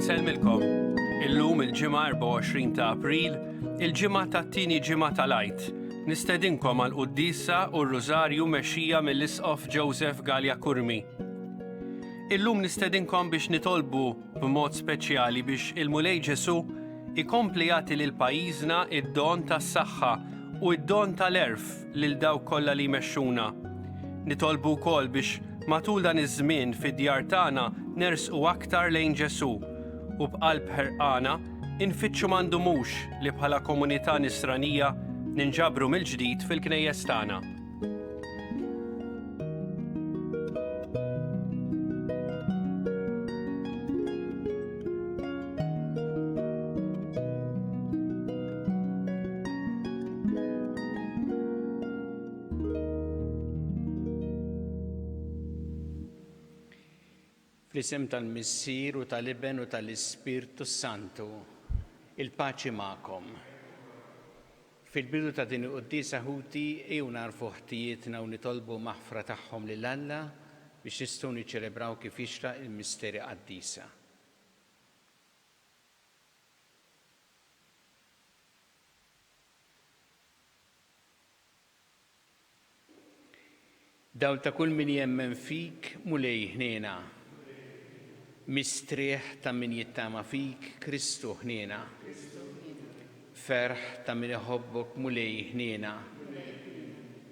Inselmilkom. Illum il-ġimgħa 24 ta' April, il-ġimgħa tat-tieni ġimgħa tal-Għid. Nistedinkom għal qudiesa u r-Rużarju mexxija mill-Isqof Joseph Gallia Kurmi. Illum nistedinkom biex nitolbu b'mod speċjali biex il-Mulej Ġesu ikompli jagħti lil pajjiżna id-don tas-saħħa u id-don tal-erf lil dawk kollha li jmexxuna. Nitolbu wkoll biex matul dan iż-żmien fid-djar tagħna nersqu aktar lejn Ġesu u b'qalb ħerqana infittxu m'għandumux li bħala komunità nisranija ninġabru mill-ġdid fil-knejjes tagħna. Fl-isem tal-Missier u tal-Iben u tal-Ispirtu Santu, il-paċi magħkom. Fil-bidu ta' din il-qudiesa ħuti ejjew narfu ħtijietna u nitolbu maħfra tagħhom lil Alla biex nistgħu niċċelebraw kif jixraq il-misteri qaddisa. Dawl ta' kull min jemmen fik mulej ħniena. Mistrieħ ta' min jittama fik, Kristu ħniena. Ferħ ta' min iħobbok mulej ħniena.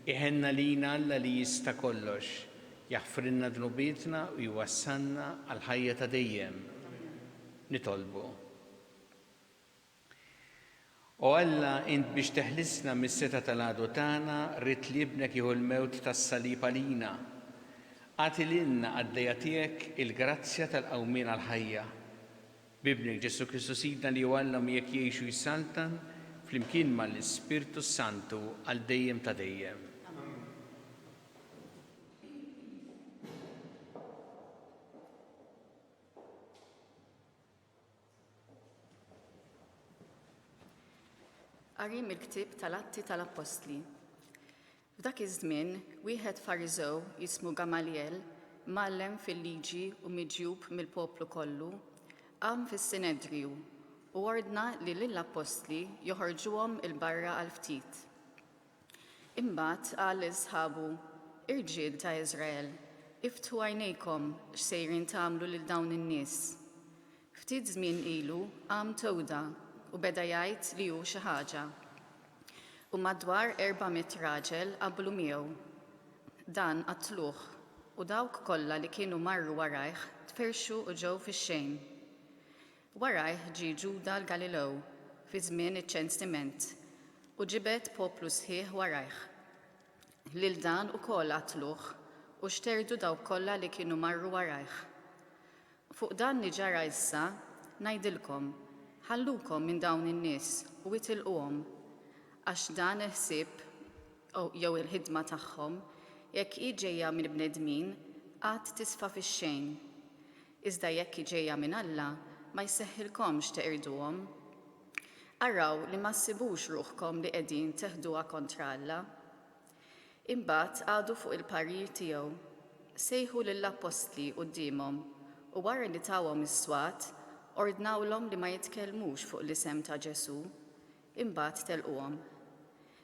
Iħenna lina Alla li jista' kollox, jaħfrinna dnubietna u jwassalna għal ħajja ta' dejjem. Nitolbu. O Alla, int biex teħlisna mis-seta tal-għadu tagħna, rid li ibnek jieħu l-mewt tas-salib għalina. Għati lilna għaddejja tiegħek il-grazzja tal-qawmien għall-ħajja. Bibnek Ġesu Kristu Sidna li jwallhom jekk jgħixu jissaltan flimkien mal-Ispirtu Santu għal dejjem ta' dejjem. Qari mill-ktieb tal-Atti tal-Apostli. F'dak iż-żmien, wieħed Fariżew jismu Gamaliel, mgħallem fil-liġi u miġjub mill-poplu kollu, qam fis-Sinedriju u ordna li lill-Apostli joħorġuhom il-barra għal ftit. Imbagħad qal liżħabu, irġiel ta' Iżrael, iftħu għajnejkom x'sejrin tagħmlu lil dawn in-nies. Ftit żmien ilu qam Tewda u beda jgħid li hu xi ħaġa. U madwar 400 raġel qablu miegħu. Dan qatluh u dawk kollha li kienu marru warajh tferxu u ġew fix-xejn. Warajh ġie Ġuda l-Galilew fi żmien iċ-ċensiment u ġibed poplu sħiħ warajh. Lil dan ukoll qatluh u xterdu dawk kollha li kienu marru warajh. Fuq dan li ġara issa ngħidilkom, ħallukom minn dawn in-nies u itilquhom għax dan il-ħsieb jew il-ħidma tagħhom jekk hi ġejja minn bnedmin qatt tisfa' fix-xejn. Iżda jekk hi ġejja minn Alla ma jseħħilkomx teqirduhom. Araw li ma ssibux ruħkom li qegħdin teħduha kontra Alla. Imbagħad għadu fuq il-parir tiegħu, sejħu lill-Apostli qudiemhom u wara li tawhom is-swat ordnawlhom li ma jitkellmux fuq l-isem ta' Ġesu, imbagħad telquhom.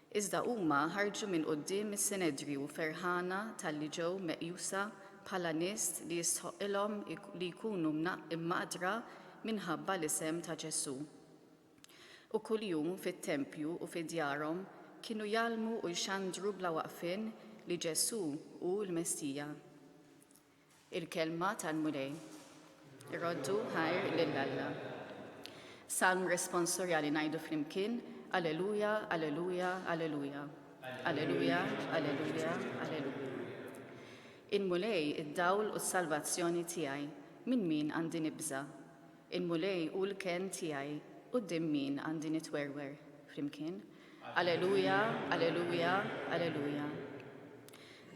Iżda huma ħarġu minn quddiem is-Sinedriju ferħana talli ġew meqjusa bħala nies li jistħoqilhom li jkunu immaqdra minħabba l-isem ta' Ġesu. U kuljum fit-tempju u fid-djarhom kienu jgħallmu u jxandru bla waqfien li Ġesu hu l-Messija. Il-kelma tal-Mulej. Irroddu ħajr lil Alla. Salm responsorjali ngħidu flimkien, Alleluja, Alleluja, Alleluja. Alleluja, Alleluja, Alleluja. In-Mulej id-dawl u s-salvazzjoni tiegħi, minn min għandi nibża. In-Mulej hu l-ken tiegħi, quddiem min għandi nitwerwer. Flimkien, Alleluja, Alleluja, Alleluja.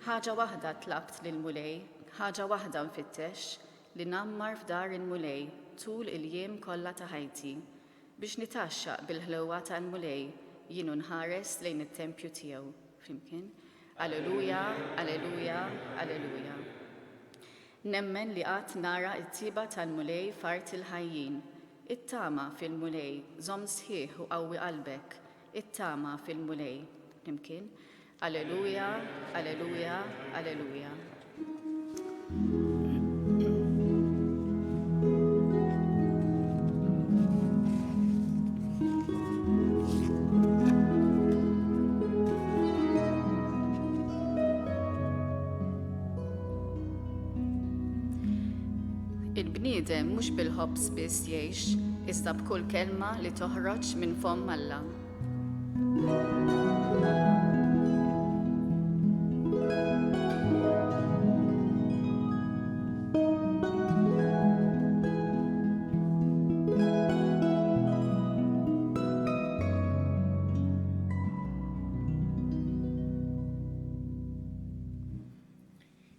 Ħaġa waħda tlabt lill-Mulej, ħaġa waħda nfittex li nammar f'dar il-Mulej tul il-jiem kollha ta' ħajti biex nitaxxaq bil-ħlewwa tal-Mulej jienu nħares lejn it-tempju tiegħu. Flimkien, Alleluja, Alleluja, Alleluja. Nemmen li qatt nara t-tiba tal-mulej fart il-ħajjin. It-tama fil-mulej, żomm sħiħ u qawwi qalbek. It-tama fil-mulej. Nimkien. Alleluja, alleluja, alleluja. Il-bniedem mhux bil-ħobbs biss jgħix, iżda b'kull kelma li toħroġ minn fomm Alla.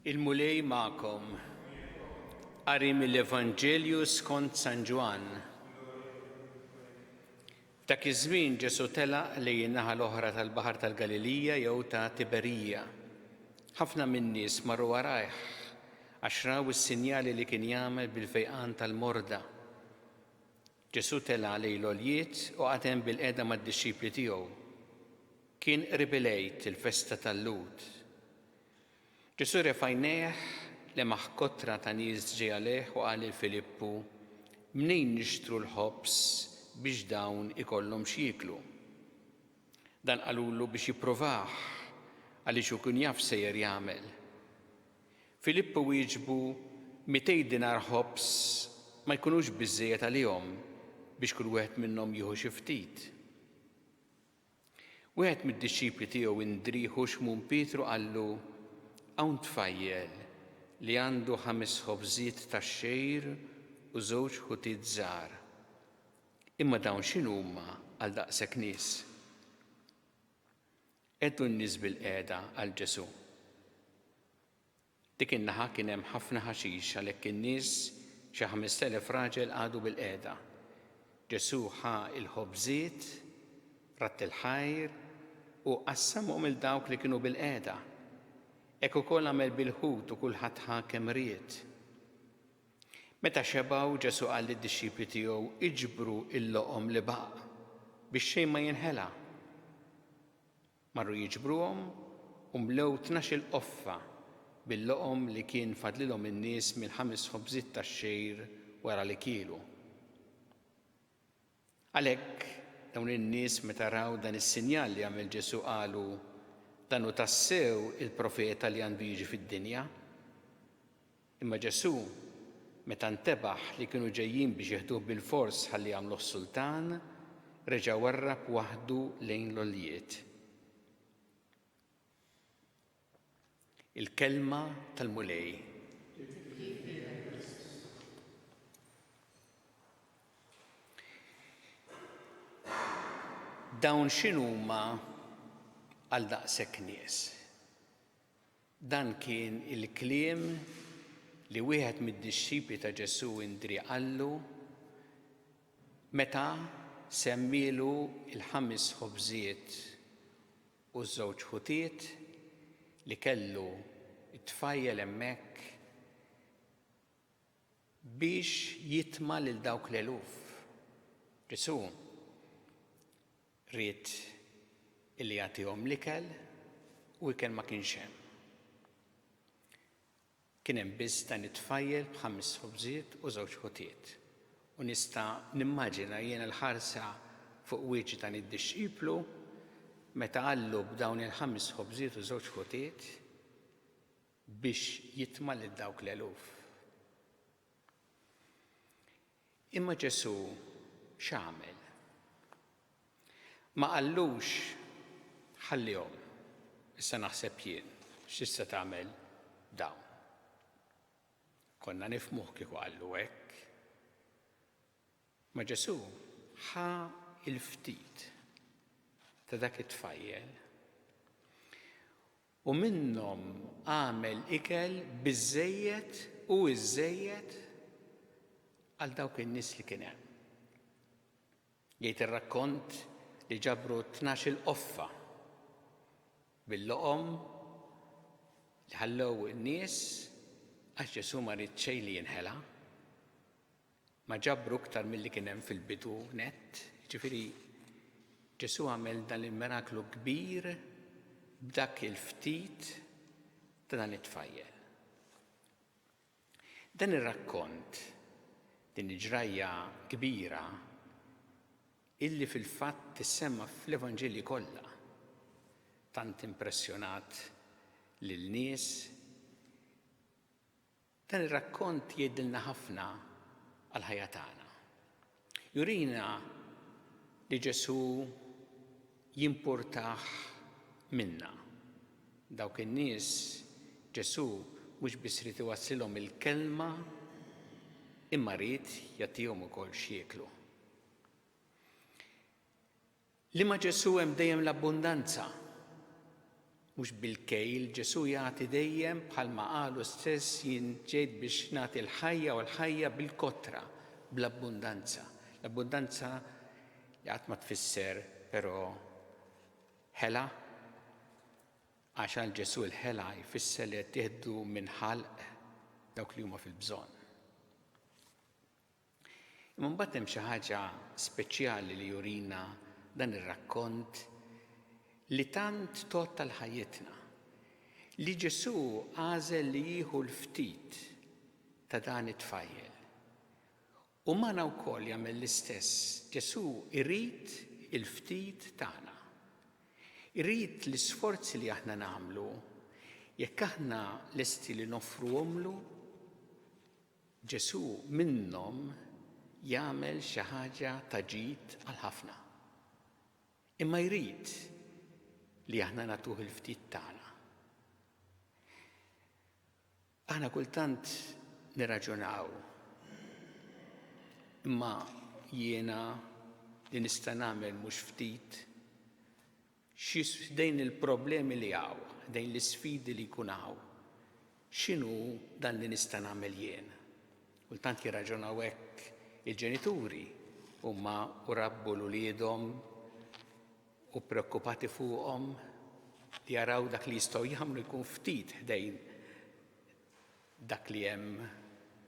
Il-mulej ma'kom. Qari mill-Evanġelju skont San Ġwan. F'dak iż-żmien Ġesu telaq lejn in-naħa l-oħra tal-Baħar tal-Galilija jew ta' Tiberija. Ħafna min-nies marru warajh għax raw is-sinjali li kien jagħmel bil-fejqan tal-morda. Ġesu telaq lejn l-għoljiet u qagħad hemm bil-qiegħda mad-dixxipli tiegħu. Kien qrib il-Għid, il-festa tal-Lud. Ġesu refajnejh lemaħ kotra ta' nies ġej għalih u qal Filippu, mnejn nixtru l-ħobs biex dawn ikollhom x'jieklu. Dan qalulu biex jipprovah għaliex hu kien jaf sejjer jagħmel. Filippu wieġbu 200 dinar ħobs ma jkunux biżżejjed għalihom biex kull wieħed minnhom jieħu xi ftit. Wieħed mid-dixxipli tiegħu Indrieħu x'mun Pietru qallu hawn tfajjel li għandu 5 ħobżiet tax-xejr u 2 ħutiet żgħar. Imma dawn x'inhuma għal daqshekk nies? Għeddu n-nies bil-qiegħda għal Ġesu. Dik in-naħa kien hemm ħafna ħaxix għalhekk in-nies xi 5,000 raġel qagħdu bil-qiegħda. Ġesu ħa il-ħobżiet, ratt il-ħajr u qassamhom il dawk li kienu bil-qiegħda. Hekk ukoll għamel bil-ħut u kulħadd ħa kemm ried. Meta xebgħu Ġesu qal lid-dixxipli tiegħu iġbru l-loqom li baqa' biex xejn ma jinħela. Marru jiġbruhom u mlew 12 qoffa bil-loqom li kien fadlilhom in-nies mill-5 ħobżiet tax-xejr wara li kielu. Għalhekk dawn in-nies meta raw dan is-sinjal li għamel Ġesu qalu dan hu tassew il-profeta li għandu jiġi fid-dinja. Imma Ġesu meta ntebaħ li kienu ġejjin biex jeħduh bil-fors ħalli jagħmluh sultan, reġa' warrab waħdu lejn l-għoljiet. Il-kelma tal-mulej. Dawn x'inhuma għal daqshekk nies. Dan kien il-kliem li wieħed mid-dixxipli ta' Ġesu Indri qallu meta semmielu il-5 ħobżiet u 2 ħutiet li kellu tfajjel hemmhekk biex jitma' lil dawk l-eluf. Ġesu ried illi jagħtihom l-ikel u ikel ma kienx hemm. Kien hemm biss dan it-tfajjel b'5 ħobżiet u 2 ħutiet. U nista' nimmaġina jiena l-ħarsa fuq wieġi dan id-dixxiplu meta qallu b'dawn il-5 ħobżiet u 2 ħutiet biex jitma' lil dawk l-eluf. Imma Ġesu x'għamel? Ma qallux ħallihom, issa naħseb jien x'issa tagħmel dawn. Konna nifhmuh kieku qallu hekk. Ma Ġesu ħa il-ftit ta' dak it-tfajjel u minnhom għamel ikel biżżejjed u iżżejjed għal dawk in-nies li kien hemm. Jgħid ir-rakkont li ġabru 12 qoffa bil-loqom li ħallew in-nies Għax Ġesu ma rrid xejn li jinħela, ma ġabru iktar milli kien hemm fil-bidu nett, ġifieri Ġesu għamel dan il-miraklu kbir b'dak il-ftit ta' dan it-tfajjel. Dan ir-rakkont, din il-ġrajja kbira illi fil-fatt tissemma fl-Evanġelji kollha, tant impressjonat lil nies. Dan ir-rakkont jgħidilna ħafna għal ħajja tagħna. Jurina li Ġesu jimpurtah minna. Dawk in-nies Ġesu mhux biss rid iwassilhom il-kelma imma rid jagħtihom ukoll x'jieklu. Li ma Ġesu hemm dejjem l-abbundanza. Mhux bil-kejl, Ġesu jagħti dejjem bħalma qalu stess jien ġejt biex nagħti l-ħajja u l-ħajja bil-kotra, bl-abbundanza. L-abbundanza li qatt ma tfisser però ħela, għax għal Ġesu l-ħela jfisser li qed tieħdu minn ħalq dawk li huma fil-bżonn. Imma mbagħad hemm xi ħaġa speċjali li jurina dan ir-rakkont li tant tot tal-ħajjitna. Li Ġesu għażel li jieħu l-ftit ta' dan it-tfajjel. U magħna wkoll jagħmel l-istess. Ġesu irid il-ftit tagħna. Irid l-isforzi li aħna nagħmlu jekk aħna lesti li noffruhomlu, Ġesu minnhom jagħmel xi ħaġa ta' ġid għal ħafna. Imma jrid li aħna nagħtuh il-ftit tagħna. Aħna kultant nirraġunaw, imma jiena li nista' nagħmel mhux ftit dejn il-problemi li hawn, dejn l-isfidi li jkun hawn. X'inhu dan li nista' nagħmel jien? Kultant jirraġunaw hekk il-ġenituri huma rabbu l-uliedhom u preokkupati fuqhom li jaraw dak li jistgħu jagħmlu jkun ftit ħdejn dak li hemm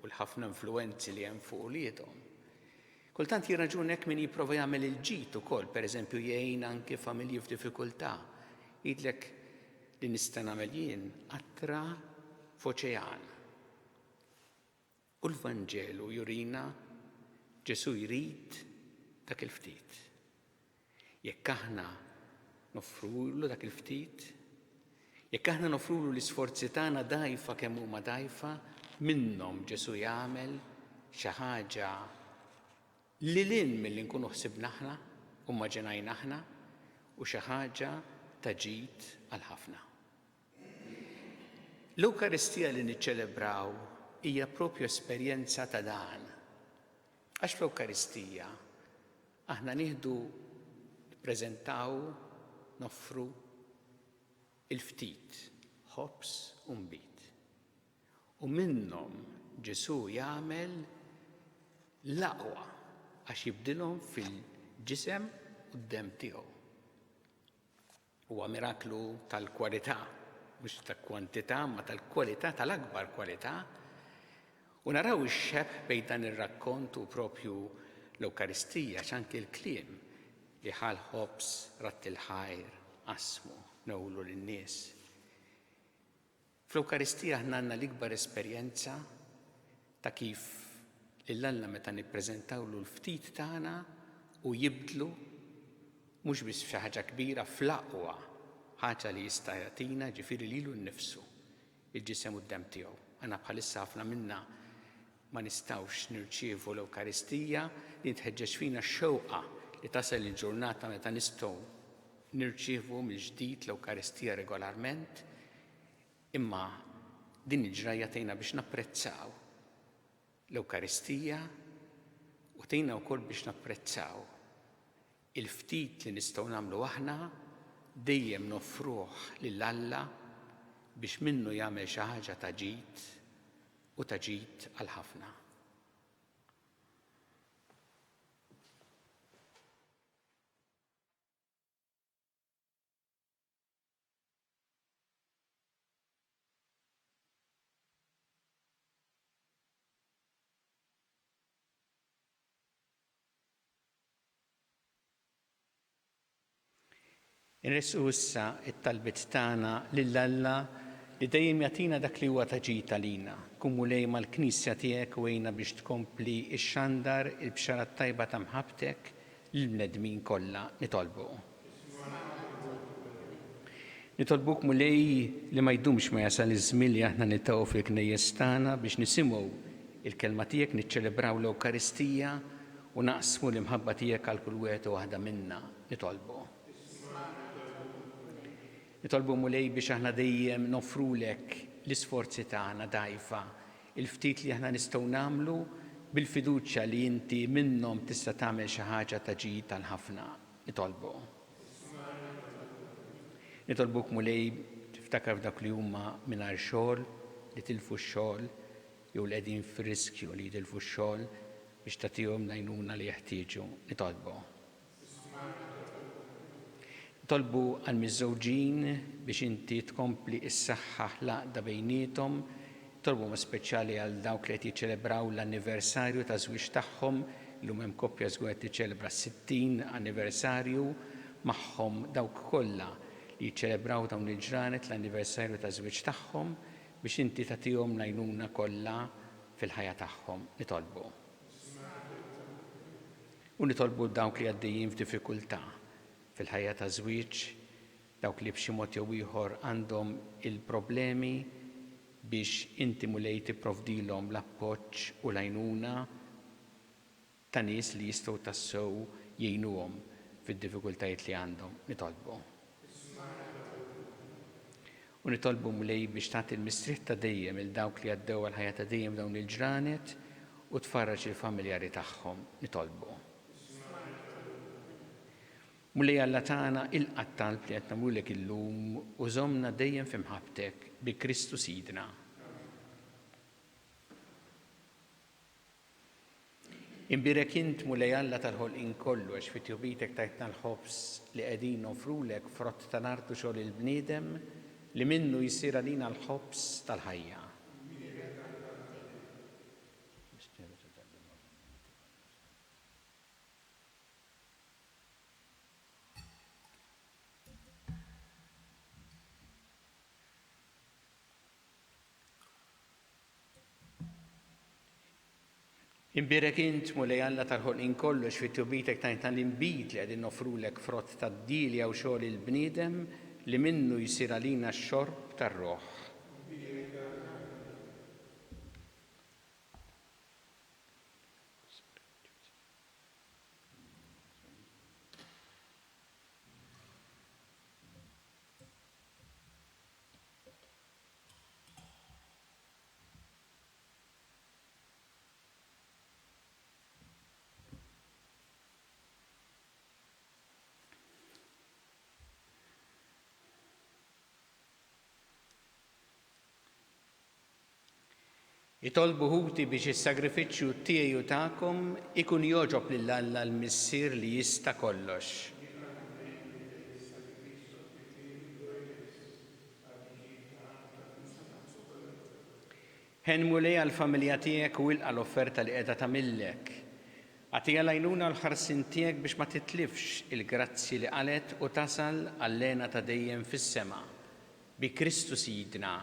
u l-ħafna influwenzi li hemm fuq uliedhom. Kultant jirraġun hekk min jipprova jagħmel il-ġid ukoll, pereżempju jgħin anke familji f'diffikultà. Jgħidlek li nista' nagħmel jien qatra f'oċean. U l-Vanġelu jurina Ġesu jrid dak il-ftit. Jekk aħna noffrulu dak il-ftit, jekk aħna noffrulu l-isforzi tagħna dgħajfa kemm huma dgħajfa, minnhom Ġesu jagħmel xi ħaġa li lin milli nkunu ħsibna aħna u maġinajna aħna u xi ħaġa ta' ġid għal ħafna. L-Ewkaristija li niċċelebraw hija proprju esperjenza ta' dan. Għax fl-Ewkaristija aħna nieħdu nippreżentaw, noffru il-ftit, ħobs u nbit. U minnhom Ġesu jagħmel l-aqwa għax jibdilhom fil-ġisem u d-demm tiegħu. Huwa miraklu tal-kwalità, mhux tal-kwantità, ma tal-kwalità, tal-akbar kwalità. U naraw ix-xebħ bejn dan ir-rakkont u proprju l-Ewkaristija x'anke l-kliem li ħal ħobs, ratti l-ħajr, qasmu, newlu lin-nies. Fl-Ewkaristija aħna għandna l-ikbar esperjenza ta' kif Lil-Alla meta nippreżentawlu l-ftit tagħna u jibdlu mhux biss f'xi ħaġa kbira fl-aqwa ħaġa li jista' jagħtina ġifieri lilu nnifsu il-ġisem u d-demm tiegħu. Aħna bħalissa ħafna minna ma nistgħux nirċievu l-Ewkaristija li tħeġġeġ fina x-xewqa li tasal il-ġurnata meta nistgħu nirċievu mill-ġdid l-Ewkaristija regolarment, imma din il-ġrajja tgħinna biex napprezzaw l-Ewkaristija u tgħinna wkoll biex napprezzaw il-ftit li nistgħu nagħmlu aħna dejjem noffruh lill-Alla biex minnu jagħmel xi ħaġa ta' ġid u ta' ġid għal ħafna. Inresqu issa it-talbit tagħna lill-Alla li dejjem jagħtina dak li huwa taġid għalina. Kun mulej mal-Knisja tiegħek wejna biex tkompli x-xandar il-bxara tajba ta' mħabbtek lill-bnedmin kollha nitolbu. Nitolbuk mulej li ma jdumx ma jasal iż-żmien li aħna niltaqgħu fil-knejjes tagħna biex nisimgħu il-kelma tiegħek niċċelebraw l-Ewkaristija u naqsmu l-imħabba tiegħek għal kull wieħed u waħda minna nitolbu. Nitolbu mulej biex aħna dejjem nofrulek l-isforzi tagħna dgħajfa, il-ftit li aħna nistgħu nagħmlu bil-fiduċja li inti minnhom tista' tagħmel xi ħaġa ta' ġid tal-ħafna. Nitolbu. Nitolbuk mulej tiftakar f'dak li huma mingħajr xogħol, li tilfu x-xogħol, jew li qegħdin fir-riskju li jitilfu x-xogħol biex tagħtihom l-għajnuna li jeħtieġu. Nitolbu. Nitolbu għal miż-żewġin biex inti tkompli s-saħħaħ l-għaqda bejniethom, nitolbu ma' speċjali għal dawk li qed jiċċelebraw l-anniversarju ta' żwieġ tagħhom, illum hemm koppja żgħar qed tiċċelebra 60 anniversarju magħhom dawk kollha li jiċċelebraw dawn il-ġranet l-anniversarju ta' żwieġ tagħhom biex inti tagħtihom l-għajnuna kollha fil-ħajja tagħhom. Nitolbu. U nitolbu dawk li għaddejjin f'diffikultà fil-ħajja ta' żwieġ, dawk li b'xi mod jew ieħor għandhom il-problemi biex inti mulej tipprovdilhom l-appoġġ u l-għajnuna ta' nies li jistgħu tassew jgħinuhom fid-diffikultajiet li għandhom. Nitolbu. U nitolbu mulej biex tagħti l-mistriħ ta' dejjem il dawk li għaddew għal-ħajja ta' dejjem dawn il-ġranet u tfarraġ il-familjari tagħhom. Nitolbu. Mulej Alla tagħna il-qatt talb li qed nagħmlulek illum u żommna dejjem f'imħabbtek bi Kristu Sidna. Imbirek int mulej Alla tal-ħolqien kollu għax fit-tjubitek tajtna l-ħobs li qegħdin nofrulek frott tal-artu xogħol il-bniedem li minnu jsir għalina l-ħobs tal-ħajja. Imbirek int mulej Alla tal-ħolqien kollu għax fit-tjubitek tajtna l-inbit li qegħdin nofrulek frott tad-dilja u xogħol il-bniedem li minnu jsir għalina x-xorb tar-Roħ. Itolbu ħuti biex is-sagrifiċċju tiegħi u tagħkom ikun jogħġob lil Alla l-Missier li jista' kollox. Ħen mulej għall-familja tiegħek u ilqa' l-offerta li qiegħda tagħmillek. Għatija l-għajnuna l-ħarsin tiegħek biex ma titlifx il-grazzi li qalet u tasal għall-lena ta' dejjem fis-sema. Bi Kristu Sidna.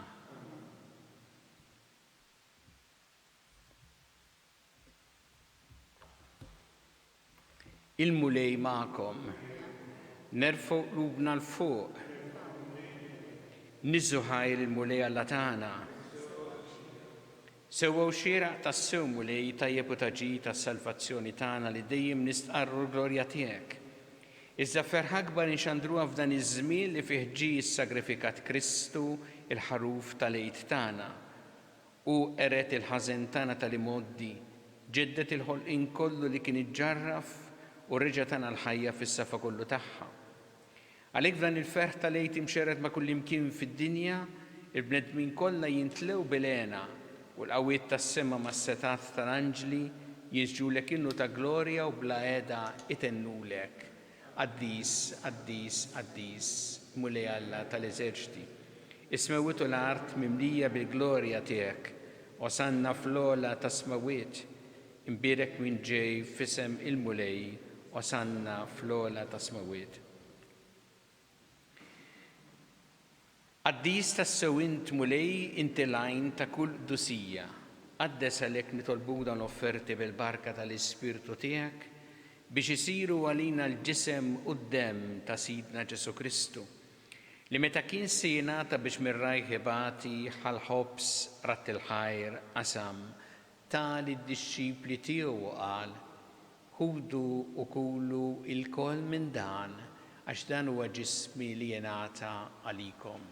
Il-mulej ma'kom, nerfgħu qlubna l-fuq, niżżu ħajr il-mulej Alla tagħna. Sewwew xieraq tas-sew mulej tajjeb u taġid tas-salvazzjoni tagħna li dejjem nistqarru l-glorja tiegħek. Iżda ferħ akbar inxandruha f'dan iż-żmien li fih ġie ssagrifikat Kristu il-ħaruf tal-għid tagħna u qeret il-ħażen tagħna tal-imoddi, ġeddet il-ħolqien kollu li kien iġġarraf u reġa' tagħna l-ħajja fis-safa kollu tagħha. Għalhekk f'dan il-ferħ tal-għid imxerred ma' kull imkien fid-dinja, il-bnedmin kollha jintlew bil-għena u l-qawwiet tas-sema mas-setat tal-anġli jiġġulek innu ta' glorja u bla qiegħda itennulek. Qaddis, qaddis, qaddis, mulej Alla tal-eżerċiti. Ismewwitu l-art mimlija bil-glorja tiegħek, osanna fl-ogħla ta' smawiet, imbirek min ġej f'isem il-mulej, osanna fl-ogħla ta' smawiet. Qaddis tassew int mulej inti lajn ta' kull qdusija. Qaddes għalhekk nitolbu dawn l-offerti bil-barka tal-Ispirtu tiegħek biex isiru għalina l-ġisem u d-demm ta' Sidna Ġesu Kristu li meta kien se jingħata biex mir-rajħ ibati ħal-ħobs ratt il-ħajr qasam tali d-dixxipli tiegħu qal ħudu u kulu il-kol minn dan għax dan huwa ġismi li jingħata għalikom.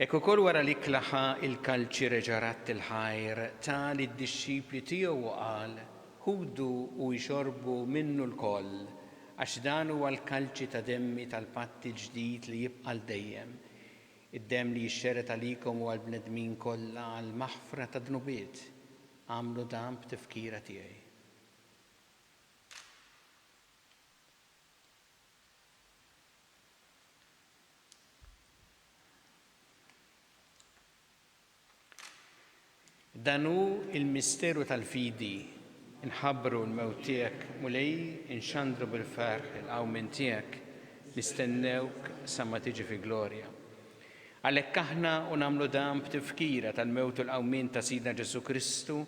Ekku kol wara li klaħa il-kalċi reġarat il-ħajr tali d-dixxipli tiegħu qal ħudu u jxorbu minnu l-koll għax dan huwa l-kalċi ta' demmi tal-patti ġdid li jibqa' dejjem. Id-demm li jixxeret għalikom u għall-bnedmin kollha għall-maħfra ta' dnubiet. Għamlu dan b'tifkira tiegħi. Danu il-misteru tal-fidi, inħabbru l-mewt tiegħek mulej, inxandru bil-ferħ il-qawmin tiegħek, nistennewk sa ma tiġi fi glorja. Għalhekk aħna u nagħmlu dan b'tifkira tal-mewt u l-qawmin ta' Sidna Ġesu Kristu,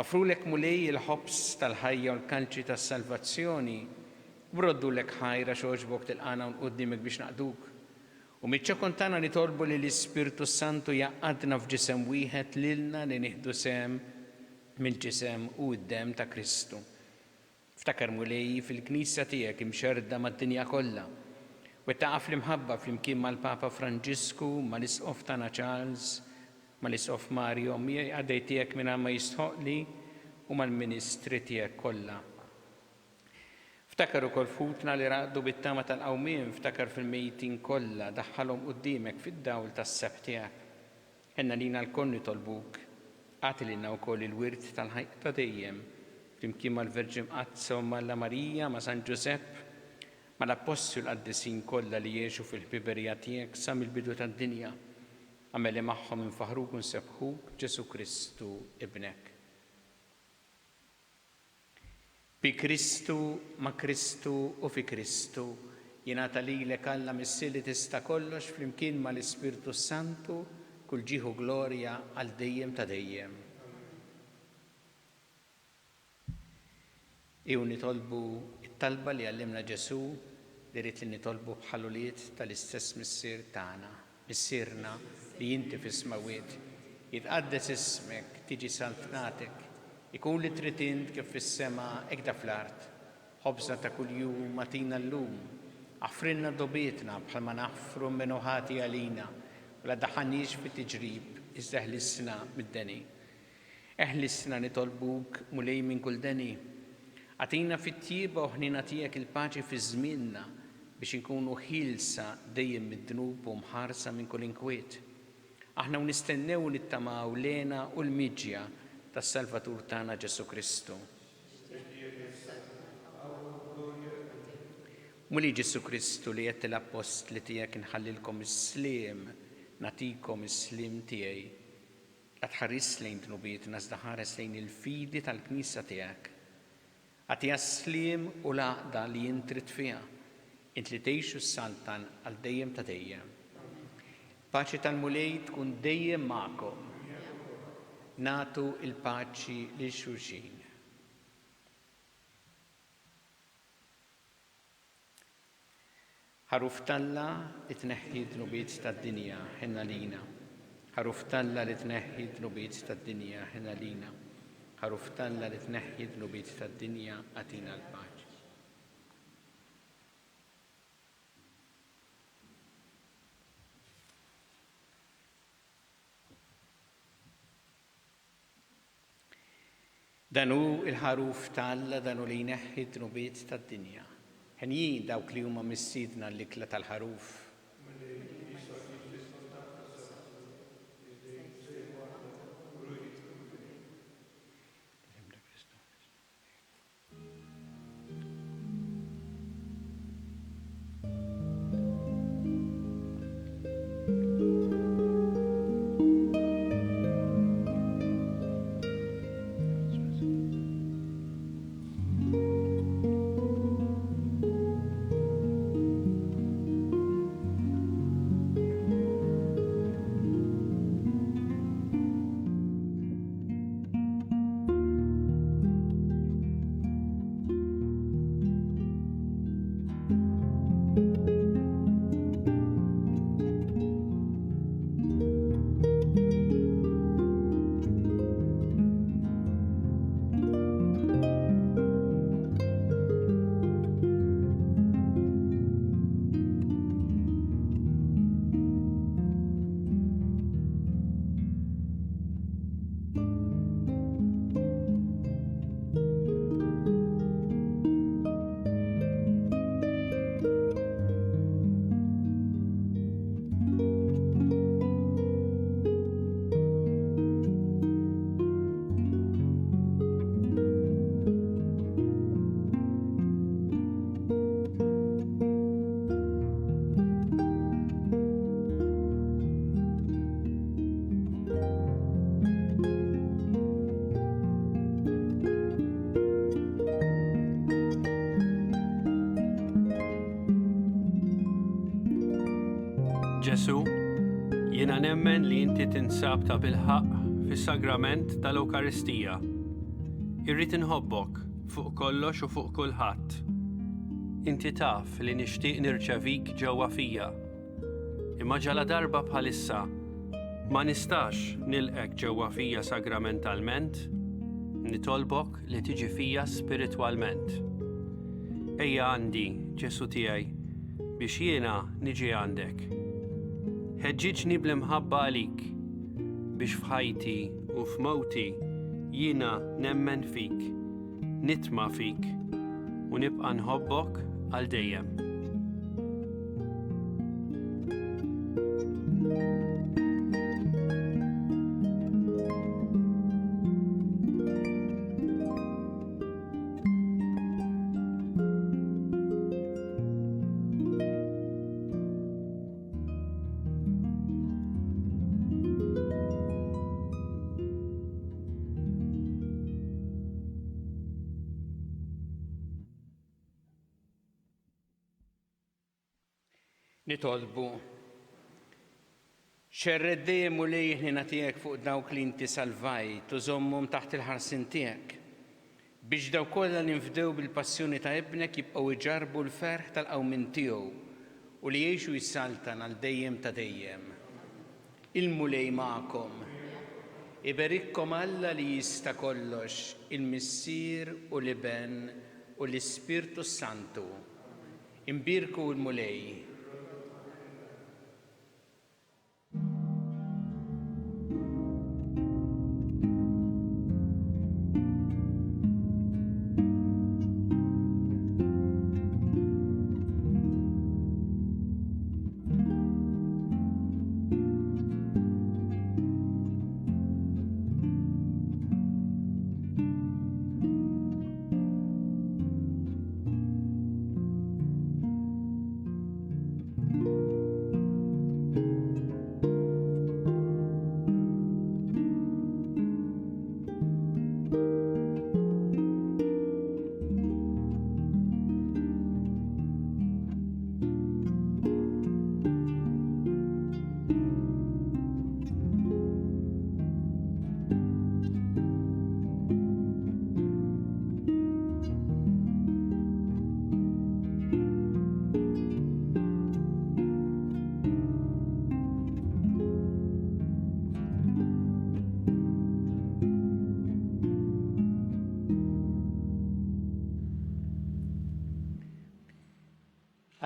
offrulek mulej il-ħobs tal-ħajja u l-kalċi tas-salvazzjoni, broddulek ħajra xogħġbok tilqana u nquddimek biex naqduk. U mitċokon tagħna nitolbu li l-Ispirtu Santu jaqgħadna f'ġisem wieħed lilna li nieħdu sem mill-ġisem u d-demm ta' Kristu. Ftakar mulej fil-Knisja tiegħek imxerda mad-dinja kollha. Wettaqaf l-imħabba flimkien mal-Papa Franġisku, mal-Isqof tagħna Charles, mal-Isqof Mario, miegħi għaddej tiegħek minn ma jistħoqli u mal-Ministri tiegħek kollha. Ftakar ukoll futna li raqdu bit-tama tal-qawmien, ftakar fil-mejtin kollha daħħalhom quddiemek fid-dawl tas-seb tiegħek. Ħenna lina l-koll nitolbuk, għati lilna wkoll il-wirt tal-ħajja ta' dejjem, flimkien mal-Verġin Qazza u Malla Marija, ma' San Ġusepp, mal-Apostoli l-qaddisin kollha li jgħixu fil-ħbiberija tiegħek sa mill-bidu tad-dinja. Għamel li magħhom infagħruk u nsebħuk Ġesu Kristu ibnek. Bi Kristu, ma' Kristu u fi Kristu, jingħata lilek Alla missilli tista' kollox flimkien mal-Ispirtu Santu kull ġieħu glorja għal dejjem ta' dejjem. Ew nitolbu it-talba li għallimna Ġesu li rrid li nitolbu bħaluliet tal-istess missier tagħna, missierna li inti fis-smawiet. Jitqaddes ismek, tiġi saltnatek, ikun li trid int kif fis-sema hekk da fl-art. Ħobżna ta' kuljum matina llum, affrinna dobietna bħalma naħfru menuħati għalina, u la daħħalniex fit-tiġrib, iżda ħlisna mid-deni. Eħlisna nitolbuk mulej minn kull deni. Għatina fit-tjieba u ħnina tiegħek il-paċi fi żmienna biex inkunu ħilsa dejjem mid-dnub u mħarsa minn kull inkwiet. Aħna nistennew nittamaw lena u l-miġja tas-Salvatur tagħna Ġesu Kristu. Muli Ġesu Kristu li qed l-apostli tiegħek inħallilkom is-sliem, nagħtikom is-sliem tiegħi. La tħares lejn dnubietna iżda ħares lejn il-fidi tal-Knisja tiegħek. Għatiha s-sliem u l-għaqda li jien trid fiha, int li tgħixu s-saltan għal dejjem ta' dejjem. Paċi tal-mulej tkun dejjem magħkom. Natu il-paċi lil xulxin. Ħaruf Talla li tneħħi d-dnubiet tad-dinja ħinna lina. Ħaruf Talla li tneħħi d-dnubiet tad-dinja ħinna lina. Ħaruf Talla li tneħħi d-dnubiet tad-dinja għatina l-paċi. Danu il-ħaruf Talla danu li jneħħi d-dnubiet tad-dinja. Ħenjin dawk li huma missiedna l-ikla tal-ħaruf. Jiena nemmen li inti tinsab ta' bilħaq fis-sagrament tal-Ewkaristija. Irrid inħobbok fuq kollox u fuq kulħadd. Inti taf li nixtieq nirċevik ġewwa fija. Imma ġala darba bħalissa ma nistax nilqek ġewwa fija sagramentalment, nitolbok li tiġi fija spiritwalment. Ejja għandi, Ġesu tiegħi, biex jiena niġi għandek. Ħeġġiġni bl-imħabba għalik, biex f'ħajti u f'mowti jiena nemmen fik, nitma' fik u nibqa' nħobbok għal dejjem. Nitolbu, xerred dejjem u lejħni tiegħek fuq dawk li inti salvajt u żommhom taħt il-ħarsin tiegħek, biex dawk kollha li nfdew bil-passjoni ta' ibnek jibqgħu iġarbu l-ferħ tal-qawmien tiegħu u li jgħixu jissaltan għal dejjem ta' dejjem. Il-mulej magħkom, iberikkom Alla li jista' kollox, il-Missier u l-Iben u l-Ispirtu Santu. Imbirku l-mulej.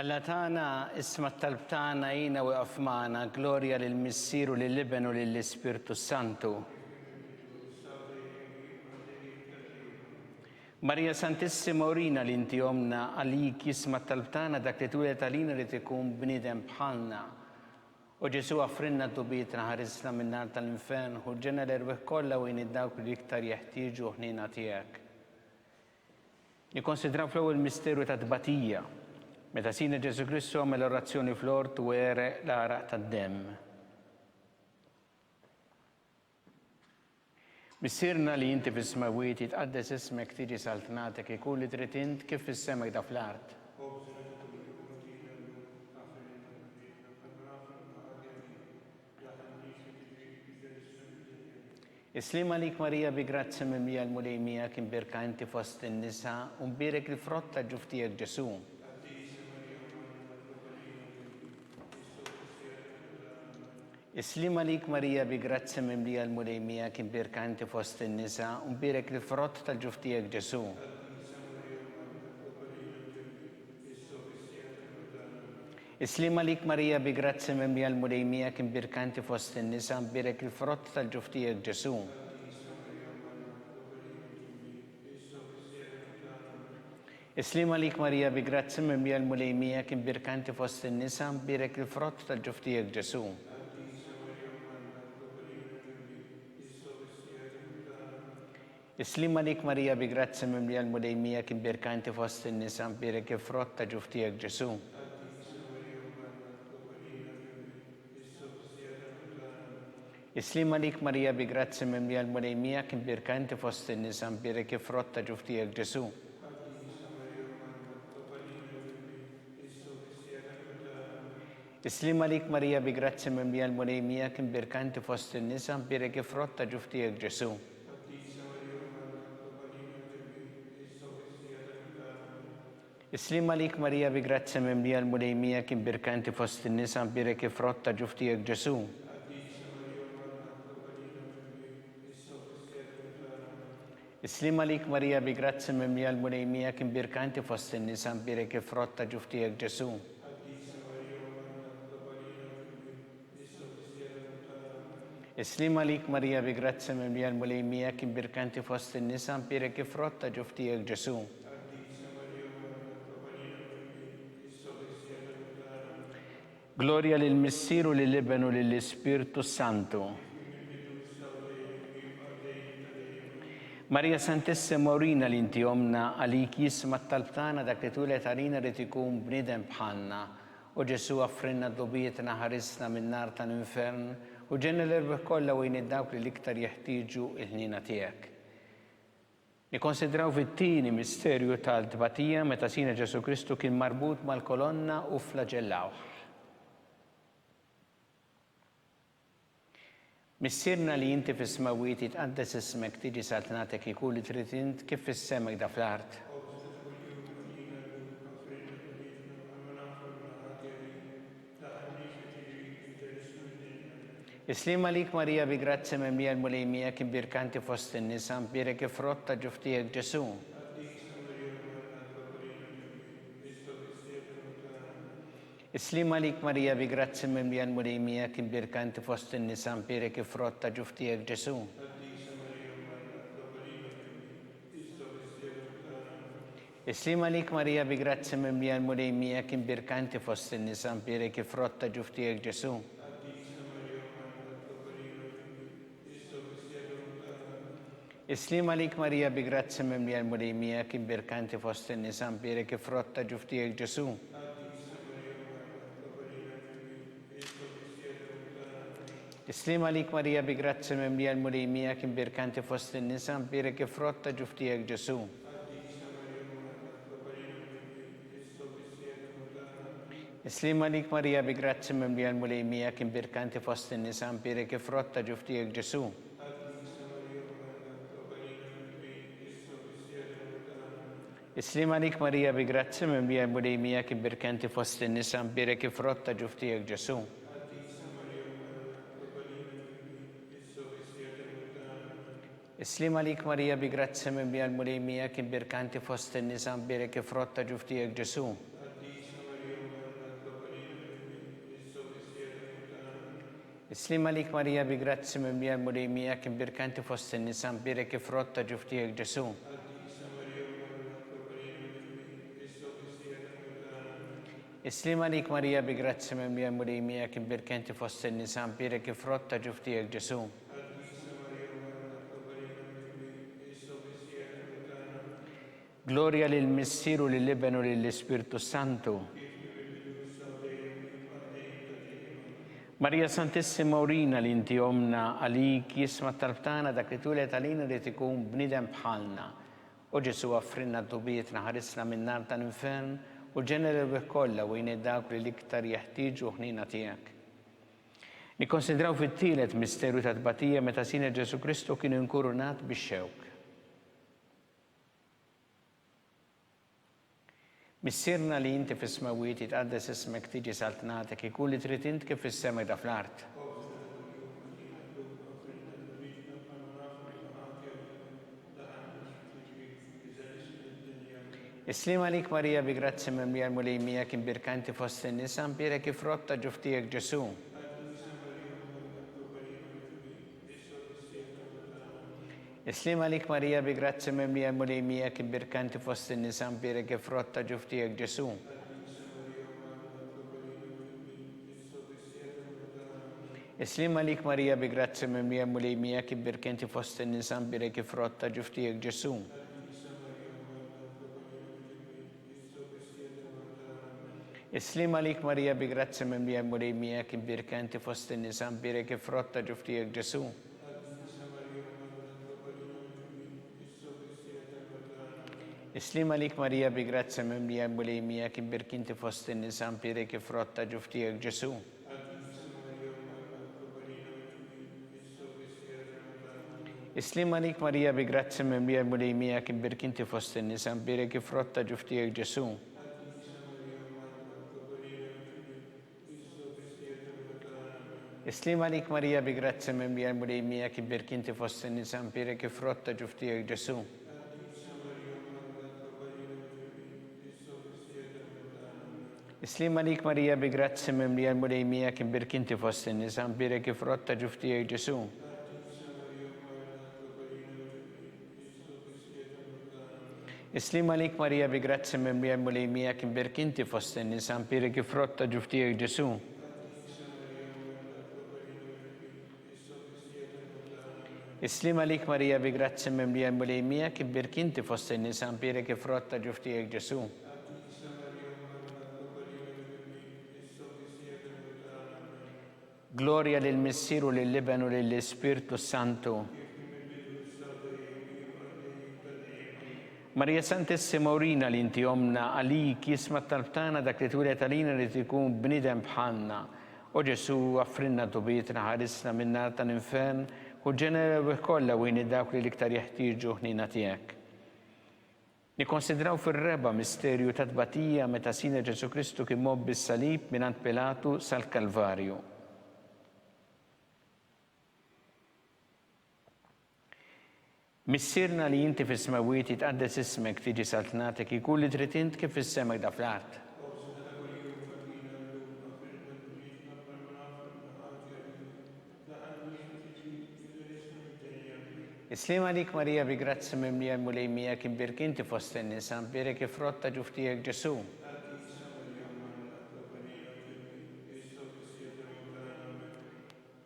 Alla tagħna isma' t-talb tagħna jina waqaf magħna, glorja lill-Missier u lill-Iben u lill-Ispirtu Santu. Marija Santissima urina li inti omna għalik jisma' t-talb tagħna dak li twilet għalina li tkun bniedem bħalna. U Ġesu għafrinna t-tubietna ħarisna min-nar tal-infern u ġenna l-erbieħ kollha u dawk li iktar jeħtieġu ħnina tiegħek. Nikkonsidraw fl-ewwel misteru ta' tbatija. Meta Sina Ġesu Kristu għamel orazzjoni fl-ort u għere l-għaraq tad-demm. Missierna li inti fis-smawiet jitqaddes ismek tiġi saltnatek ikun li trid int kif fis-semek da fl-art. Islim għalik Marija bi grazzi mimlija l-mulejmija kien birka inti fost in-nisa u mbirek il-frott ta' ġuftijek Ġesu. Islim għalik Marija bi grazzi mimlija l-mulejmija kien birka inti fost in-nisa u mbirek il-frott tal-ġuftijek Ġesu. Islim għalik Marija bi grazzi mimlija l-mulejmija kien birka inti fost in-nisa u mbirek il-frott tal-ġuftijek Ġesu. Islim għalik Marija bi grazzi mimlija l-mulejmija kien birka inti fost in-nisa u mbirek il-frott tal-ġuftijek Ġesu. Islim għalik Marija bi grazzi mimlija l-mulejmija kien birka inti fost in-nisa u mbirek il-frott ta' ġuftijek Ġesu. Islim għalik Marija bi grazzi mimlija l-mulejmija kien birka inti fost in-nisa u mbirek il-frott ta' ġuftijek Ġesu. Islima lik Marija bi grazzi mimlija l-mulejmija kien birkanti fost in-nisa birek frott ta' ġuftijek Ġesu. Islima lik Marija bi grazzi mimlija l-mulejmija kien birkanti fost in-nisa birek frott ta' ġuftijek Ġesu. Islima lik Marija bi grazzi mimlija l-mulejmija kien birkanti fost in-nisa birek frott ta' ġuftijek Ġesu. Islima lik Marija bi grazzi mimlija l-mulejmija kien birkanti fost in-nisa birek frott ta' ġuftijek Ġesu. Gloria lil Missieru lil Ibnu lil Spiritu Santu. Marija Santissima urina li inti omna għalik jisma t-talbtana dak li tulet għalina li tikun bnidem bħalna. U Ġesu għaffrinna d-dobietna ħarisna minn nar tal-infern u ġenna l-erbeħ kollha u dawk li l-iktar jeħtieġu il-ħnina tiegħek. Nikkonsidraw fit-tieni misterju tal-tbatija meta sina Ġesu Kristu kien marbut mal-kolonna u flagellawh. Missirna li inti fis-smawiet jitqaddes ismek tiġi saltnatek ikun li trid int kif fis-semek da fl-art. Islima lik Marija bi grazzi mimlija l-mulejmija kien birkanti fost in-nisa birek frott ta' ġuftijek Ġesu. Islima lik Marija bi grazzi mimlija l-mulejmija kien birkanti fost in-nisa birek frott ta' ġuftijek Ġesu. Islima lik Marija bi grazzi mimlija l-mulejmija kien birkanti fost in-nisa birek frott ta' ġuftijek Ġesu. Islima lik Marija bi grazzi mimlija l-mulejmija kien birkanti fost in-nisa birek frott ta' ġuftijek Ġesu. Islima lik Marija bi grazzi mimlija l-mulejmija kien birkanti fost in-nisa birek frott ta' ġuftijek Ġesu. Islima lik Marija bi grazzi mimlija l-mulejmija kien birkanti fost in-nisa birek frott ta' ġuftijek Ġesu. Islima lik Marija bi grazzi mimlija l-mulejmija kien birkanti fost in-nisa birek frott ta' ġuftijek Ġesu. Islima lik Marija bi grazzi mimlija l-mulejmija kien birkanti fost in-nisa birek frott ta' ġuftijek Ġesu. Islima lik Marija bi grazzi mimlija l-mulejmija kien birkanti fost in-nisa birek frott ta' ġuftijek Ġesu. Islima lik Marija bi grazzi mimlija l-mulejmija kien birkanti fost in-nisa birek frott ta' ġuftijek Ġesu. Gloria lil Missieru lil Ibnu lil Spiritu Santu. Marija Santissima urina li inti omna għalik jisma t-talbtana dak li tulet għalina li tikun bnidem bħalna. U Ġesu għaffrinna d-dobietna ħarisna minn nar tal-infern u ġenna l-erbeħ kollha u dawk li l-iktar jeħtieġu ħnina tiegħek. Nikkonsidraw fit-tielet misterju ta' tbatija meta sina Ġesu Kristu kien inkurunat bix-xewk. Missirna li inti fis-smawiet jitqaddes ismek tiġi saltnatek ikun li trid int kif fis-semek da fl-art. Islima lik Marija bi grazzi mimlija l-mulejmija kien birkanti fost in-nisa birek frott ta' ġuftijek Ġesu. Islima lik Marija bi grazzi mimlija l-mulejmija kien birkanti fost in-nisa birek frott ta' ġuftijek Ġesu. Islima lik Marija bi grazzi mimlija l-mulejmija kien birkanti fost in-nisa birek frott ta' ġuftijek Ġesu. Islima lik Marija bi grazzi mimlija l-mulejmija kien birkanti fost in-nisa birek frott ta' ġuftijek Ġesu. Islima lik Marija bi grazza mimlija bulejmija kim birkinti fost in-nisa mpirek frotta ġuftijek Ġesu. Islima lik Marija bi grazza mimlija bulejmija kim birkinti fost in-nisa mpirek frotta ġuftijek Ġesu. Islima lik Marija bi grazza mimlija bulejmija kim birkinti fost in-nisa mpirek frotta ġuftijek Ġesu. Islima lik Marija bi grazzi mimlija l-mulejmija kim birkinti fost in-nisa mpirek frotta ġuftijek Ġesu. Islima lik Marija bi grazzi mimlija l-mulejmija kim birkinti fost in-nisa mpirek frotta ġuftijek Ġesu. Islima lik Marija bi grazzi mimlija l-mulejmija kim birkinti fost in-nisa mpirek frotta ġuftijek Ġesu. Gloria lil Missir u lill-Liben u lill-Ispirtu Santu. Marija Santissima urina li inti omna għalik jisma talbtana dak li tulet għalina li tikun bnidem bħalna. U Ġesu għaffrinna tubitna ħarisna minna tal-infern u ġenera kollha wejn id-dawk li l-iktar jeħtieġu ħnina tiegħek. Nikkonsidraw fir-reba misterju ta' tbatija meta sina Ġesu Kristu kien mobb bis-salib mingħand Pilatu sal-Kalvarju. Missirna li inti fis-smawiet jitqaddes ismek tiġi saltnatek ikun li trid int kif fis-semek da fl-art. Islima lik Marija bi grazzi mimlija l-mulejmija kim birkinti fost in-nisa mpirek frotta ġuftijek Ġesu.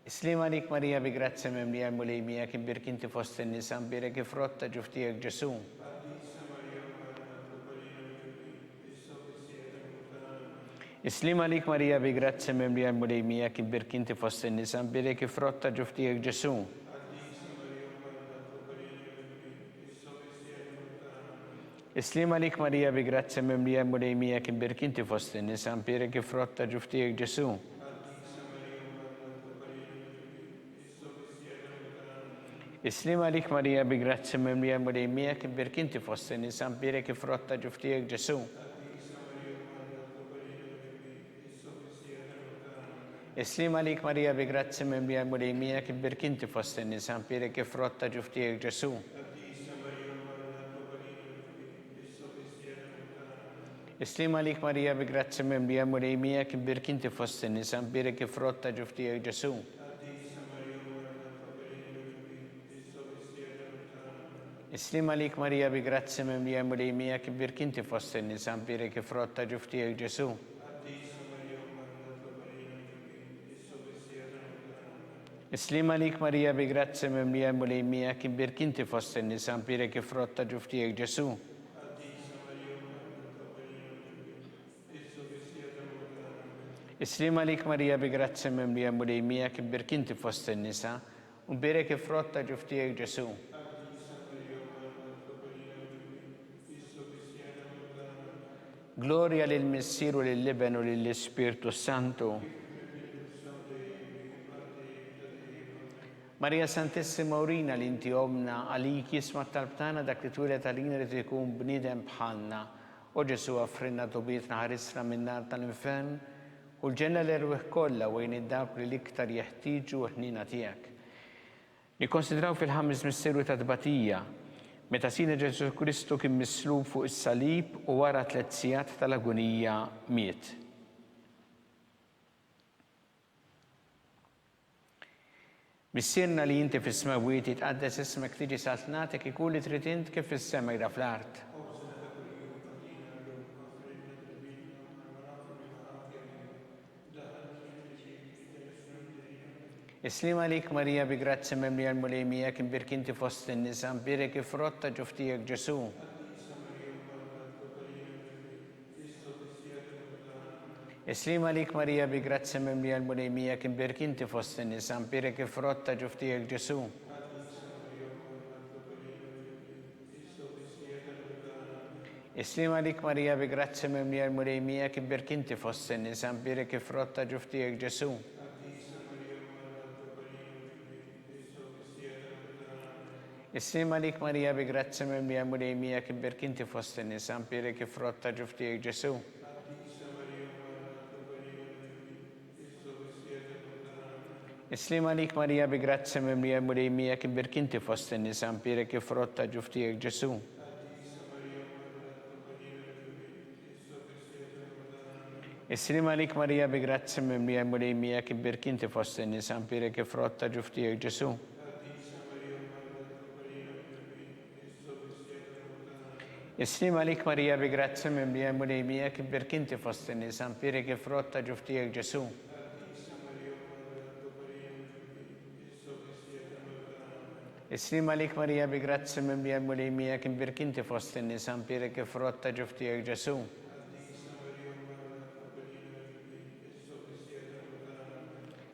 Islima lik Marija bi grazzi mimlija l-mulejmija kim birkinti fost in-nisa mpirek frotta ġuftijek Ġesu. Islima lik Marija bi grazzi mimlija l-mulejmija kim birkinti fost in-nisa mpirek frotta ġuftijek Ġesu. Islima lik Marija bi grazzi mimlija l-mulejmija kim birkinti fost in-nisa mpirek frotta ġuftijek Ġesu. Islima lik Marija bi grazzi mimlija l-mulejmija kim birkinti fost in-nisa mpirek frotta ġuftijek Ġesu. Islima lik Marija bi grazzi mimlija l-mulejmija kim birkinti fost in-nisa mpirek frotta ġuftijek Ġesu. Islima lik Marija bi grazzi mimlija l-mulejmija kim birkinti fost in-nisa mpirek frotta ġuftijek Ġesu. Islima lik Marija bi grazzi mimlija l-mulejmija kim birkinti fost in-nisa mpirek frotta ġuftijek Ġesu. Islima lik Marija bi grazzi mimlija l-mulejmija kim birkinti fost in-nisa mpirek frotta ġuftijek Ġesu. Islima lik Marija bi grazzi mimlija l-mulejmija kim birkinti fost in-nisa mpirek frotta ġuftijek Ġesu. Gloria lil Missir u lill-Liben u lill-Ispirtu Santu. Marija Santissima urina li inti omna għalik jisma talbtana dak li tulet għalina li tikun bnidem bħalna. U Ġesu għaffrinna tubitna ħarisna min-nar tal-infern u l-ġenna l-erwieħ kollha wejn id-dawk li l-iktar jeħtieġu ħnina tiegħek. Nikkonsidraw fil-ħames misterju ta' tbatija meta sina Ġesu Kristu kien mislub fuq is-salib u wara 3 sigħat tal-agonija miet. Missirna li inti fis-smawiet jitqaddes ismek tiġi saltnatek ikun li trid int kif fis-semek da fl-art. Islima lik Marija bi grazzi mimlija l-mulejmija kim birkinti fost in-nisa mpirek frotta ġuftijek Ġesu. Islima lik Marija bi grazzi mimlija l-mulejmija kim birkinti fost in-nisa mpirek frotta ġuftijek Ġesu. Islima lik Marija bi grazzi mimlija l-mulejmija kibber kinti fost in-nisa mbirek kifrotta ġuftijek Ġesu. Islima lik Marija bi grazzi mimlija l-mulejmija kibber kinti fost in-nisa mbirek kifrotta ġuftijek Ġesu. Islima lik Marija bi grazzi mimlija l-mulejmija kibber kinti fost in-nisa mbirek kifrotta ġuftijek Ġesu. Islima lik Marija bi grazzi mimlija l-mulejmija kibber kinti fost in-nisa mbirek kifrotta ġuftijek Ġesu. Islima lik Marija bi grazzi mimlija l-mulejmija kibber kinti fost in-nisa mbirek kifrotta ġuftijek Ġesu. Islima lik Marija bi grazzi mimlija l-mulejmija kibber kinti fost in-nisa mbirek kifrotta ġuftijek Ġesu.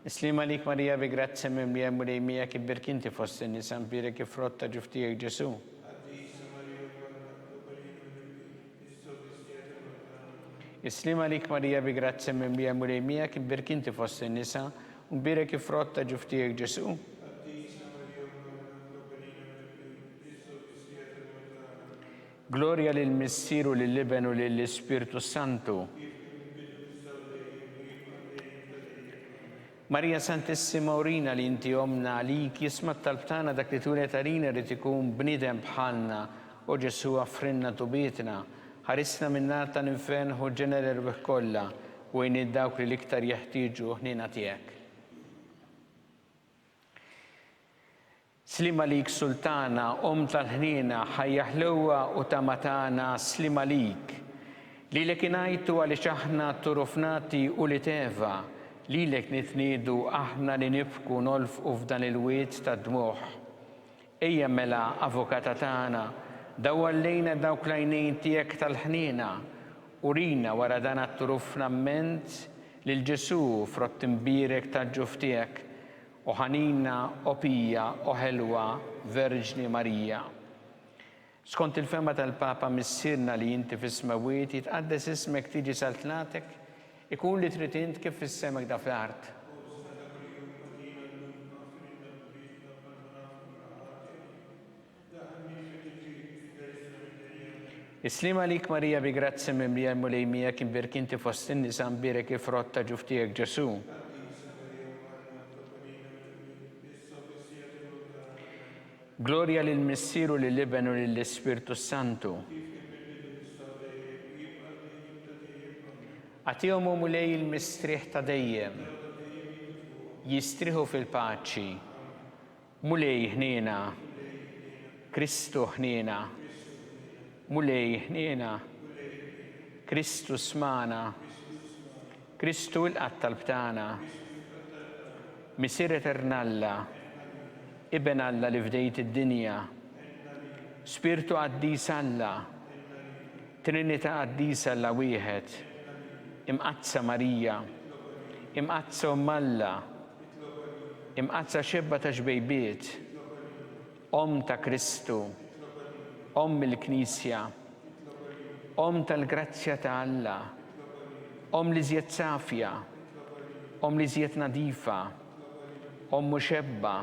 Islima lik Marija bi grazzi mimlija l-mulejmija kibber kinti fost in-nisa mbirek kifrotta ġuftijek Ġesu. Islima lik Marija bi grazzi mimlija l-mulejmija kibber kinti fost in-nisa mbirek kifrotta ġuftijek Ġesu. Gloria lill-Missieru lill-Iben u lill-Ispiritu Santu. Marija Santissima urina li inti omna għalik jisma' talbtana dak li tulet għalina li tikun bnidem bħalna u Ġesu għaffrinna tubietna, ħarisna minna tal-infern u ġener irbiħ kollha u għin dawk li l-iktar jeħtieġu ħnina tiegħek. Slima lik Sultana, tal-ħnina, ħajjaħlewa u tamatana, slima lik. Li lek inajtu għalli aħna turufnati u li teva, li lek nitnidu aħna li nifku nolfqu f'dan il-wiet ta' dmuħ. Ejja mela avukata tagħna, dawallejna dawk lajnejn tiegħek tal-ħnina, urina wara dan turufna ment lil Ġesu frott imbirek tal-ġuf tiegħek. U ħanina, opija, u ħelwa, Verġni Marija. Skont il-fema tal-Papa missirna li inti fis-smawiet jitqaddes ismek tiġi saltnatek, ikun li trid int kif fis-semek da fl-art. Islima lik Marija bi grazzi mimlija l-mulejmija kibber kinti fost in-nisa mbirek kifrotta ġuftijek Ġesu. Gloria lill-Missieru lill-Iben u lill-Ispiritu Santu. Għatihom u mulej il-mistrieħ ta' dejjem, jistriħu fil-paċi, mulej ħnina, Kristu ħnina, mulej ħnina, Kristu smana, Kristu il-qattalbtana, Misier Eternalla, Iben Alla li fdejt id-dinja, Spiritu Qaddis Alla, Trinità Qaddis Alla wieħed, imqazza Marija, imqazza Alla, imqazza xebba ta' xbejbiet, ta' Kristu, il-Knisja, tal-grazzja ta' Alla, li żjed safja, li żjed nadifa, muxebba,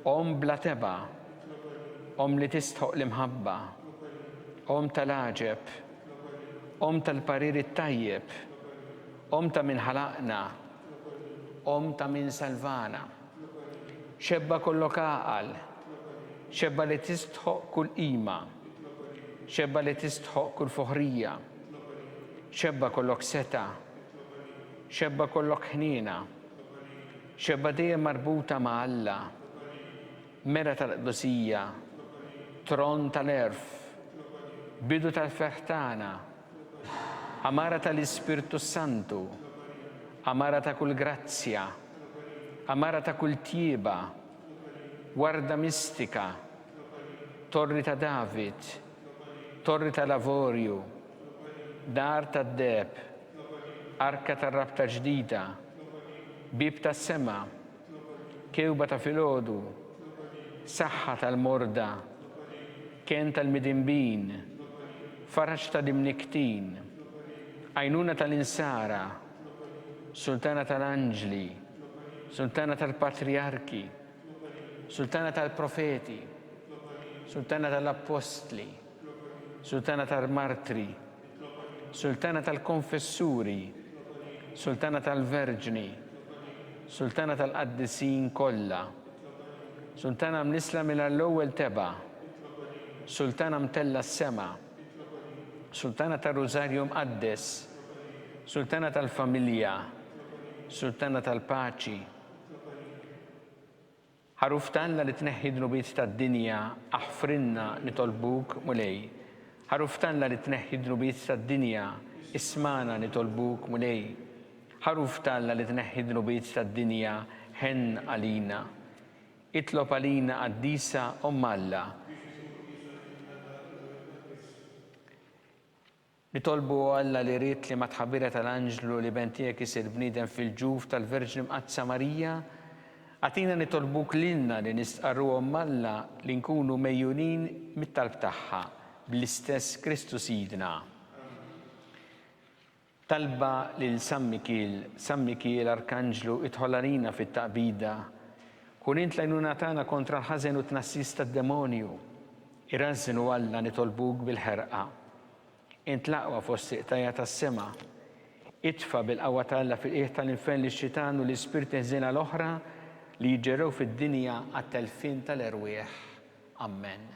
bla teba, li tistħoq l-imħabba, tal-aġeb, tal-parir it-tajjeb, ta' min ħalaqna, ta' min salvana. Xebba kollok għaqal, xebba li tistħoq kull qima, xebba li tistħoq kull foħrija, xebba kollok seta, xebba kollok ħnina, xebba dejjem marbuta ma' Alla, mera tal-qdusija, tron tal-erf, bidu tal-ferħtana, amara tal-Ispiritu Santu, amara ta' kull grazzja, amara ta' kull tjieba, warda mistika, torri ta' David, torri ta' Lavorju, dar ta' Deb, arka ta' rabta ġdida, bib ta' sema, kewba ta' filodu, saħħa tal-morda, kien tal-midimbin, Faraġ tal-imniktin, għajnuna tal-insara, sultana tal-anġli, sultana tal-patriarki, sultana tal-profeti, sultana tal-apostli, sultana tal-martri, sultana tal-konfessuri, sultana tal-verġni, sultana tal-qaddisin kollha, sultana mnisla mill-ewwel teba', sultana mtella s-sema, sultana tal-Rużarju mqaddes, sultana tal-familja, sultana tal-paċi. Ħaruf Alla li tneħħi dnubiet tad-dinja, aħfrinna nitolbuk mulej. Ħaruf Alla li tneħħi dnubiet tad-dinja, ismana nitolbuk mulej. Ħaruf Alla li tneħħi dnubiet tad-dinja, ħen għalina. Itlob għalina qaddisa Alla. Nitolbu Alla li rrit li ma tħabbira tal-anġlu li bentijek isir bniedem fil-ġuf tal-Verġni Mqaddsa Marija, għatina nitolbuk lilna li nistqarru Alla li nkunu mejjunin mit-talb tagħha bl-istess Kristu Sidna. Talba lil San Mikiel Arkanġlu idħol għalina fit-taqbida, kun int lejnuna tagħna kontra l-ħażen u tnassis tad-demonju, irrażżinu Alla nitolbuk bil-ħerqa. Int laqwa fost iqtajja tas-sema, itfa bil-qawwa Alla fil-qiegħ tal-infern li x-xitan u l-ispirti ħżiena l-oħra li jġerrew fid-dinja għat-telfin tal-erwieħ. Amen.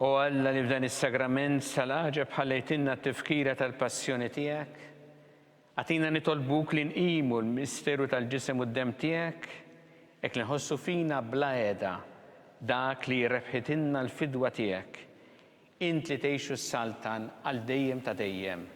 O Alla li f'dan is-sagrament tal-ħaġeb ħallejtinna t-tifkira tal-passjoni tiegħek, għatina nitolbuk li nqimu l-misteru tal-ġisem u d-dem tiegħek, hekk li nħossu fina bla għeda dak li rebħitinna l-fidwa tiegħek, int li tgħixu s-saltan għal dejjem ta' dejjem.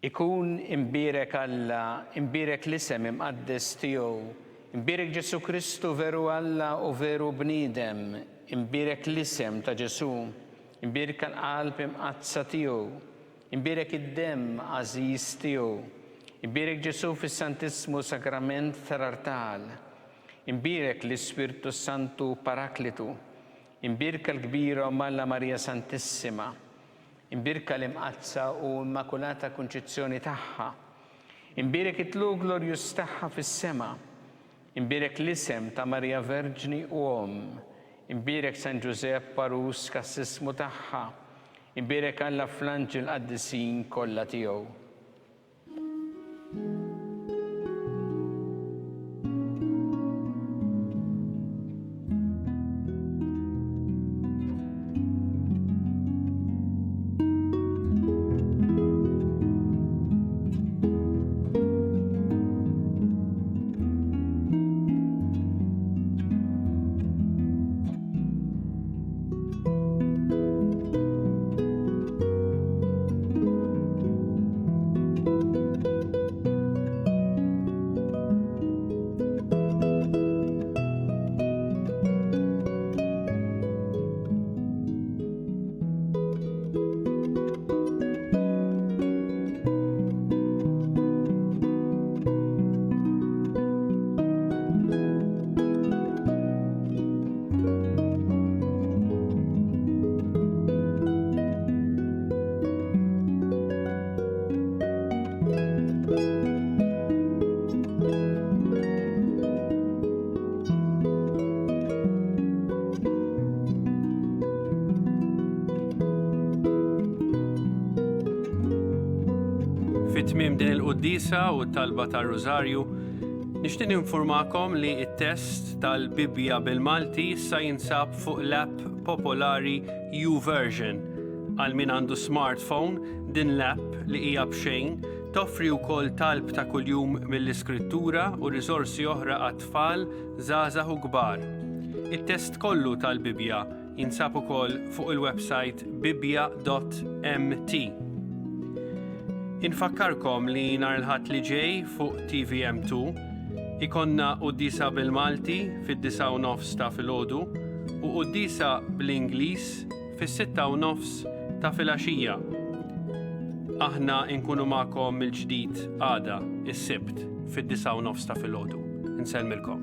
Ikun imbirek Alla, imbirek l-isem imqaddes tiegħu, imbirek Ġesu Kristu veru Alla u veru bniedem, imbirek l-isem ta' Ġesu, imbirek l-qalb imqadsa tiegħu, imbirek id-dem għażiż tiegħu, imbirek Ġesu fis-Santissimu Sakrament tal-Artal, imbirek l-Ispirtu Santu Paraklitu, imbirek l-kbira Alla Marija Santissima, imbirka l-imqazza u immakulata konċizzjoni tagħha, imbirek it-tlu glorjus tagħha fis-sema, imbirek l-isem ta' Marija Verġni u imbirek San Giuseppe Parus kas-sismu tagħha, imbirek Alla fl-anġel qaddisin kollha tiegħu. din il-Quddisa u t-talba tar-Rużarju, nixtieq ninformakom li t-test tal-Bibbja bil-Malti issa jinsab fuq l-app popolari YouVersion. Għal min għandu smartphone, din l-app li hija b'xejn toffri wkoll talb ta' kuljum mill-iskrittura u riżorsi oħra għat-tfal, żgħażagħ u kbar. It-test kollu tal-Bibbja jinsab ukoll fuq il-website bibbja.mt. Infakkarkom li nhar il-ħadd li ġej fuq TVM2 ikonna Quddisa bil-Malti fid-9:30 ta' filgħodu u Quddisa bl-Ingliż fis-6:30 ta' filgħaxija. Aħna nkunu magħkom mill-ġdid għada is-Sibt fid-9:30 ta' filgħodu. Insellmilkom.